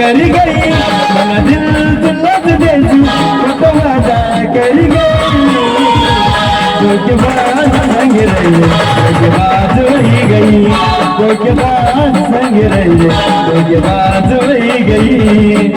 कर गई मेरा दिल तुलत देसू तो वादा कर गई धोखेबाज संग रही धोखेबाज वही गई धोखेबाज संग रही धोखेबाज वही गई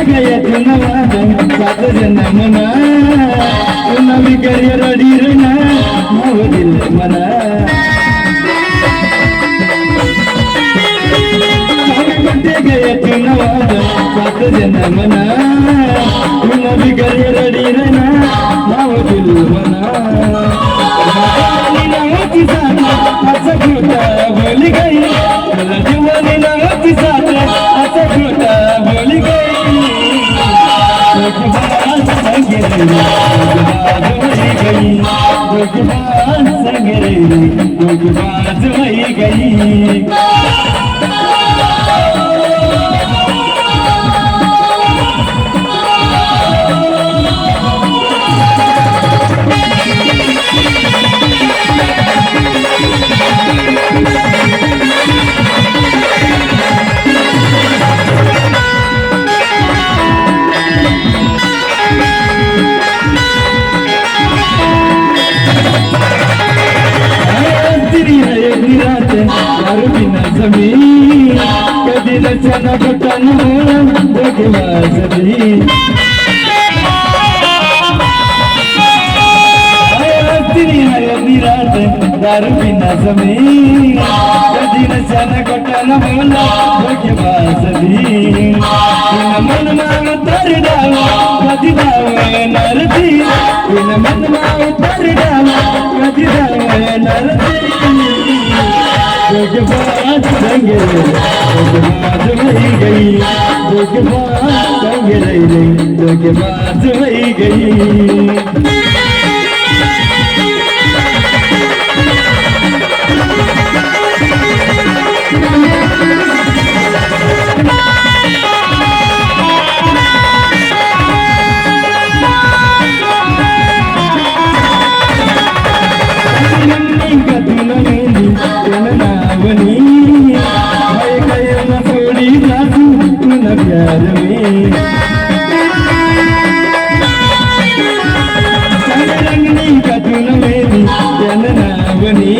गया सात जन्म मना नवी करियर डीरना मोह दिल मना गया सात जन्म मना नवी करियर डीरना मोह दिल मना असं खोटा बोल गई जीवनी नव्हती साथ असं खोटा बोल गई धोखेबाज संग रही धोखेबाज संग रही धोखेबाज वही गई कधी लक्षण पटन धोखेबाज निराट दारू पिना समी कधी लक्षण पटन धोखेबाज मन माव तर डाव कधी डाव नरती मन माव तर डाव कधी डाव नरती धोखेबाज संग धोखेबाज वही गई धोखेबाज संग रही धोखेबाज वही गई प्यार में रंगनी का तुन मेरी चलना बनी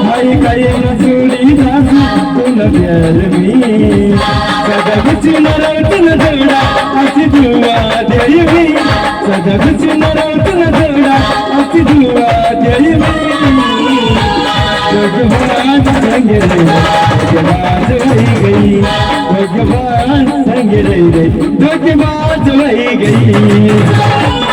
भाई कहे न सोड़ी सासू तुन प्यार में सदा कुछ न रौत न दौड़ा असी दुआ देवी सदा कुछ न रौत न दौड़ा असी दुआ देवी धोखेबाज संग रही धोखेबाज वही गई धोखेबाज संग रही धोखेबाज वही गई।